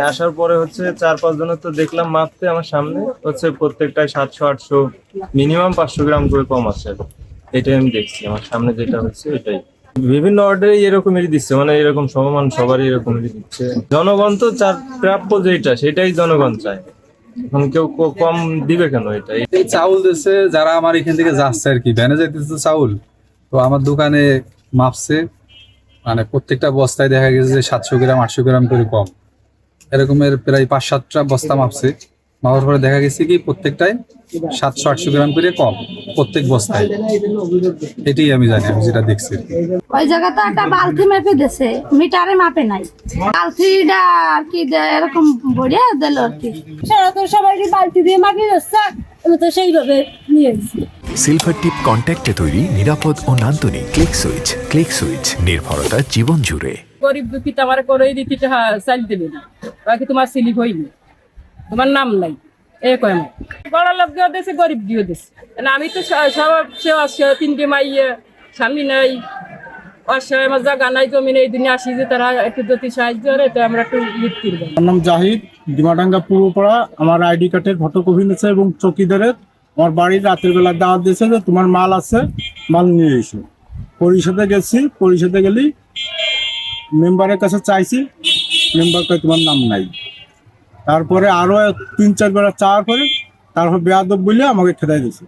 আসার পরে হচ্ছে 4-5 জনের তো দেখলাম মাপতে আমার সামনে হচ্ছে প্রত্যেকটাই 700-800 মিনিমাম 500 গ্রাম করে কম আছে। এটাই আমি দেখছি আমার সামনে যেটা হচ্ছে এটাই। বিভিন্ন অর্ডারে এরকমই দিচ্ছে, মানে এরকম সমমান সবারই এরকমই দিচ্ছে। জনগণ তো চার প্রাপ্য যেটা সেটাই জনগণ চায়, এখন কেউ কম দিবে কেন? এটা এই চাউল দিচ্ছে যারা আমার এখান থেকে যাচ্ছে আর কি, ভ্যানে যাইতেছে চাউল, তো আমার দোকানে মাপছে, মানে প্রত্যেকটা বস্তায় দেখা গেছে যে 700 গ্রাম 800 গ্রাম করে কম, এরকমের প্রায় 5-7টা বস্তা মাপছে। মাপার পরে দেখা গেছে কি প্রত্যেকটাই 700-800 গ্রাম করে কম প্রত্যেক বস্তায়। এটাই আমি জানি, আমি যেটা দেখছি। ওই জায়গাতে একটা বালতি মেপে দিছে, মিটারে মাপে নাই। বালতিটা আর কি এরকম বড়িয়া দিল আর কি। সারা তো সবাই বালতি দিয়ে মাপি দিচ্ছে, আমি তো সেইভাবে নিয়ে গেছি। সিলভার টিপ কন্ট্যাক্টে তৈরি নিরাপদ ও নান্দনিক ক্লিক সুইচ নির্ভরতা জীবন জুড়ে। গরিব দুঃখিত আমার করে দিতে চাল দেবে না, বাকি তোমার সিলিপ হইনি, তোমার নাম নাই এ কয় বড় লোক দিয়েও দিয়েছে, গরিব দিয়েও দিয়েছে। আমি তো সব সেবা 3টে মাইয়ে, স্বামী নাই, অসহায়, আমার জায়গা নাই, জমি নেই, দুনিয়া আসি যে তারা একটু যদি সাহায্য করে তো আমরা একটু লিখ করবো। আমার নাম জাহিদ, ডিমাডাঙ্গা পূর্বপাড়া। আমার আইডি কার্ডের ফটোকপি নিয়েছে এবং চৌকিদারের আমার বাড়ির রাতের বেলা দাওয়াত দিয়েছে যে তোমার মাল আছে, মাল নিয়ে এসো। পরিষদে গেছি, পরিষদে গেলি মেম্বারের কাছে চাইছি, মেম্বার কয় তোমার নাম নাই। তারপরে আরো 3-4 বেলা চাওয়ার পরে তারপর বেয়াদব বলে আমাকে খেদাই দিয়েছে।